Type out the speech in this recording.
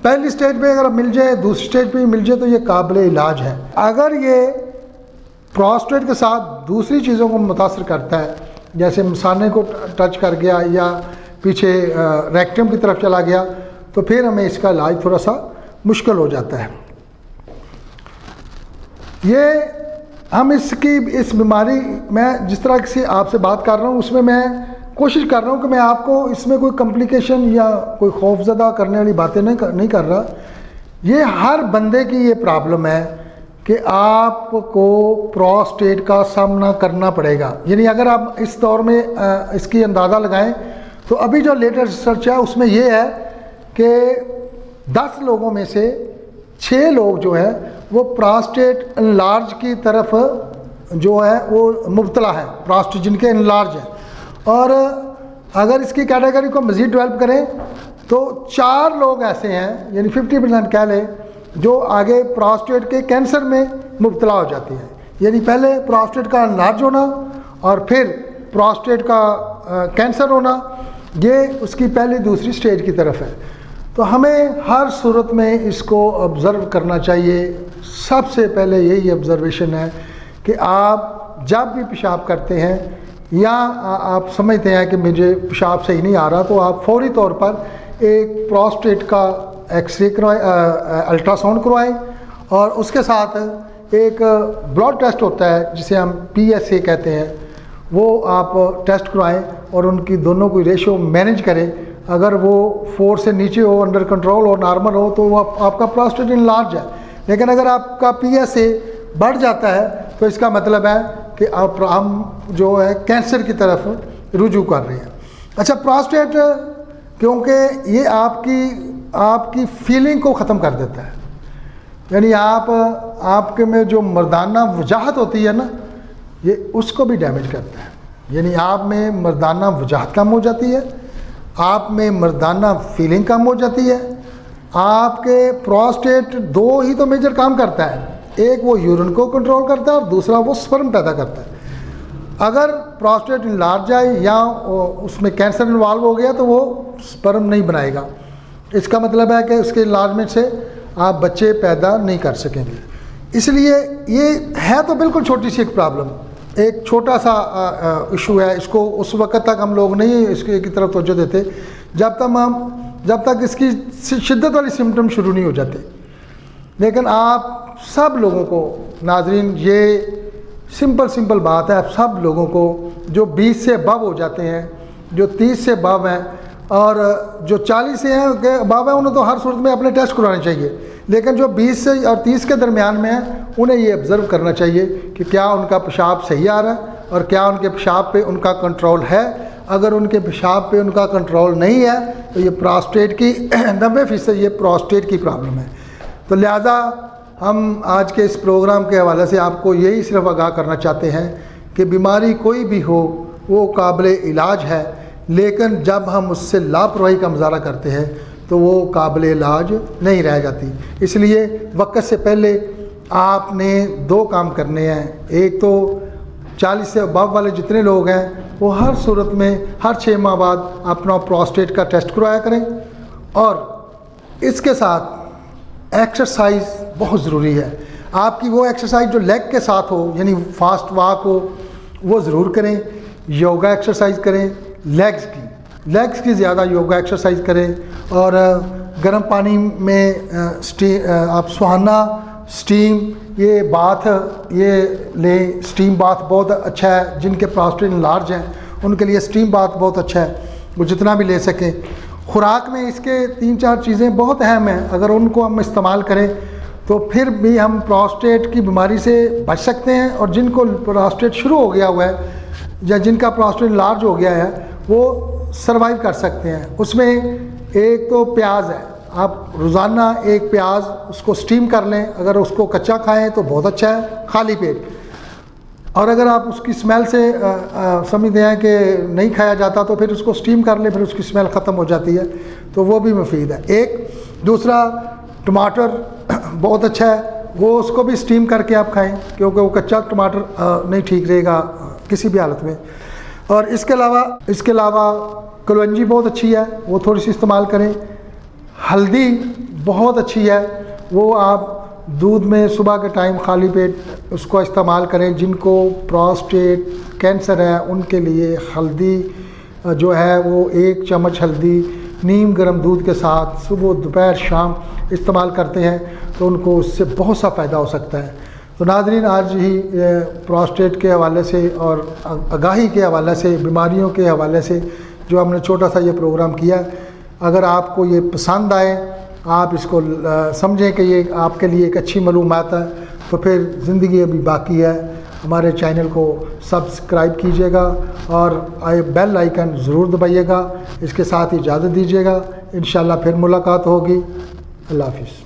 پہلی سٹیج پہ اگر مل جائے, دوسری سٹیج پہ مل جائے تو یہ قابل علاج ہے. اگر یہ پراسٹیٹ کے ساتھ دوسری چیزوں کو متاثر کرتا ہے, جیسے مثانے کو ٹچ کر گیا یا پیچھے ریکٹم کی طرف چلا گیا, تو پھر ہمیں اس کا علاج تھوڑا سا مشکل ہو جاتا ہے. یہ ہم اس بیماری میں جس طرح سے آپ سے بات کر رہا ہوں, اس میں میں کوشش کر رہا ہوں کہ میں آپ کو اس میں کوئی کمپلیکیشن یا کوئی خوف زدہ کرنے والی باتیں نہیں کر رہا. یہ ہر بندے کی یہ پرابلم ہے کہ آپ کو پراسٹیٹ کا سامنا کرنا پڑے گا. یعنی اگر آپ اس دور میں اس کی اندازہ لگائیں تو ابھی جو لیٹسٹ ریسرچ ہے اس میں یہ ہے کہ 10 لوگوں میں سے 6 لوگ جو ہیں وہ پراسٹیٹ انلارج کی طرف جو ہے وہ مبتلا ہے, پراسٹیٹ جن کے انلارج ہیں. اور اگر اس کی کیٹیگری کو مزید ڈیولپ کریں تو 4 لوگ ایسے ہیں, یعنی 50% کہہ لیں, جو آگے پراسٹیٹ کے کینسر میں مبتلا ہو جاتی ہیں. یعنی پہلے پراسٹیٹ کا انلارج ہونا اور پھر پراسٹیٹ کا کینسر ہونا, یہ اس کی پہلی دوسری سٹیج کی طرف ہے. تو ہمیں ہر صورت میں اس کو آبزرو کرنا چاہیے. سب سے پہلے یہی آبزرویشن ہے کہ آپ جب بھی پیشاب کرتے ہیں یا آپ سمجھتے ہیں کہ مجھے پیشاب صحیح نہیں آ رہا, تو آپ فوری طور پر ایک پراسٹیٹ کا ایکس رے کروائیں, الٹرا ساؤنڈ کروائیں, اور اس کے ساتھ ایک بلڈ ٹیسٹ ہوتا ہے جسے ہم PSA کہتے ہیں, وہ آپ ٹیسٹ کروائیں اور ان کی دونوں کی ریشو مینیج کریں. اگر وہ 4 سے نیچے ہو, انڈر کنٹرول ہو, نارمل ہو, تو وہ آپ کا پراسٹیٹ انلارج ہے. لیکن اگر آپ کا PSA بڑھ جاتا ہے تو اس کا مطلب ہے کہ ہم جو ہے کینسر کی طرف رجوع کر رہے ہیں. اچھا, پراسٹیٹ کیونکہ یہ آپ کی فیلنگ کو ختم کر دیتا ہے. یعنی آپ کے میں جو مردانہ وجاہت ہوتی ہے نا, یہ اس کو بھی ڈیمیج کرتا ہے. یعنی آپ میں مردانہ وجاہت کم ہو جاتی ہے, آپ میں مردانہ فیلنگ کم ہو جاتی ہے. آپ کے پراسٹیٹ 2 ہی تو میجر کام کرتا ہے, ایک وہ یورین کو کنٹرول کرتا ہے اور دوسرا وہ سپرم پیدا کرتا ہے. اگر پراسٹیٹ انلارج جائے یا اس میں کینسر انوالو ہو گیا تو وہ سپرم نہیں بنائے گا. اس کا مطلب ہے کہ اس کے انلارجمنٹ سے آپ بچے پیدا نہیں کر سکیں گے. اس لیے یہ ہے تو بالکل چھوٹی سی ایک پرابلم, ایک چھوٹا سا ایشو ہے. اس کو اس وقت تک ہم لوگ نہیں اس کی طرف توجہ دیتے جب تک اس کی شدت والی سمٹم شروع نہیں ہو جاتے. لیکن آپ سب لوگوں کو, ناظرین, یہ سمپل بات ہے, آپ سب لوگوں کو جو 20 سے ابو ہو جاتے ہیں, جو 30 سے ابو ہیں اور جو 40 سے ہیں ابو ہیں, انہیں تو ہر صورت میں اپنے ٹیسٹ کروانے چاہیے. لیکن جو 20 سے اور 30 کے درمیان میں ہیں, انہیں یہ آبزرو کرنا چاہیے کہ کیا ان کا پیشاب صحیح آ رہا ہے اور کیا ان کے پیشاب پہ ان کا کنٹرول ہے. اگر ان کے پیشاب پہ ان کا کنٹرول نہیں ہے تو یہ پراسٹیٹ کی 90% یہ پراسٹیٹ کی پرابلم ہے. تو لہذا ہم آج کے اس پروگرام کے حوالے سے آپ کو یہی صرف آگاہ کرنا چاہتے ہیں کہ بیماری کوئی بھی ہو وہ قابل علاج ہے, لیکن جب ہم اس سے لاپرواہی کا مظاہرہ کرتے ہیں تو وہ قابل علاج نہیں رہ جاتی. اس لیے وقت سے پہلے آپ نے 2 کام کرنے ہیں. ایک تو 40 سے ابو والے جتنے لوگ ہیں وہ ہر صورت میں ہر 6 ماہ بعد اپنا پراسٹیٹ کا ٹیسٹ کروایا کریں, اور اس کے ساتھ ایکسرسائز بہت ضروری ہے. آپ کی وہ ایکسرسائز جو لیگ کے ساتھ ہو, یعنی فاسٹ واک ہو, وہ ضرور کریں. یوگا ایکسرسائز کریں, لیگز کی زیادہ یوگا ایکسرسائز کریں, اور گرم پانی میں آپ سہانا سٹیم یہ باتھ یہ لیں. سٹیم باتھ بہت اچھا ہے. جن کے پراسٹیٹ انلارج ہیں ان کے لیے سٹیم باتھ بہت اچھا ہے, وہ جتنا بھی لے سکیں. خوراک میں اس کے 3-4 چیزیں بہت اہم ہیں, اگر ان کو ہم استعمال کریں تو پھر بھی ہم پراسٹیٹ کی بیماری سے بچ سکتے ہیں. اور جن کو پراسٹیٹ شروع ہو گیا ہوا ہے یا جن کا پراسٹیٹ لارج ہو گیا ہے وہ سروائیو کر سکتے ہیں. اس میں ایک تو پیاز ہے, آپ روزانہ 1 پیاز اس کو سٹیم کر لیں. اگر اس کو کچا کھائیں تو بہت اچھا ہے خالی پیٹ, اور اگر آپ اس کی اسمیل سے سمجھتے ہیں کہ نہیں کھایا جاتا تو پھر اس کو سٹیم کر لیں, پھر اس کی اسمیل ختم ہو جاتی ہے, تو وہ بھی مفید ہے. دوسرا ٹماٹر بہت اچھا ہے, وہ اس کو بھی سٹیم کر کے آپ کھائیں, کیونکہ وہ کچا ٹماٹر نہیں ٹھیک رہے گا کسی بھی حالت میں. اور اس کے علاوہ کلونجی بہت اچھی ہے, وہ تھوڑی سی استعمال کریں. ہلدی بہت اچھی ہے، وہ آپ دودھ میں صبح کے ٹائم خالی پیٹ اس کو استعمال کریں۔ جن کو پراسٹیٹ کینسر ہے ان کے لیے ہلدی جو ہے وہ 1 چمچ ہلدی نیم گرم دودھ کے ساتھ صبح دوپہر شام استعمال کرتے ہیں تو ان کو اس سے بہت سا فائدہ ہو سکتا ہے۔ تو ناظرین، آج ہی پراسٹیٹ کے حوالے سے اور آگاہی کے حوالے سے، بیماریوں کے حوالے سے جو ہم نے چھوٹا سا یہ پروگرام کیا، اگر آپ کو یہ پسند آئے، آپ اس کو سمجھیں کہ یہ آپ کے لیے ایک اچھی معلومات ہے، تو پھر زندگی ابھی باقی ہے۔ ہمارے چینل کو سبسکرائب کیجیے گا اور بیل آئیکن ضرور دبائیے گا۔ اس کے ساتھ اجازت دیجیے گا، انشاءاللہ پھر ملاقات ہوگی۔ اللہ حافظ۔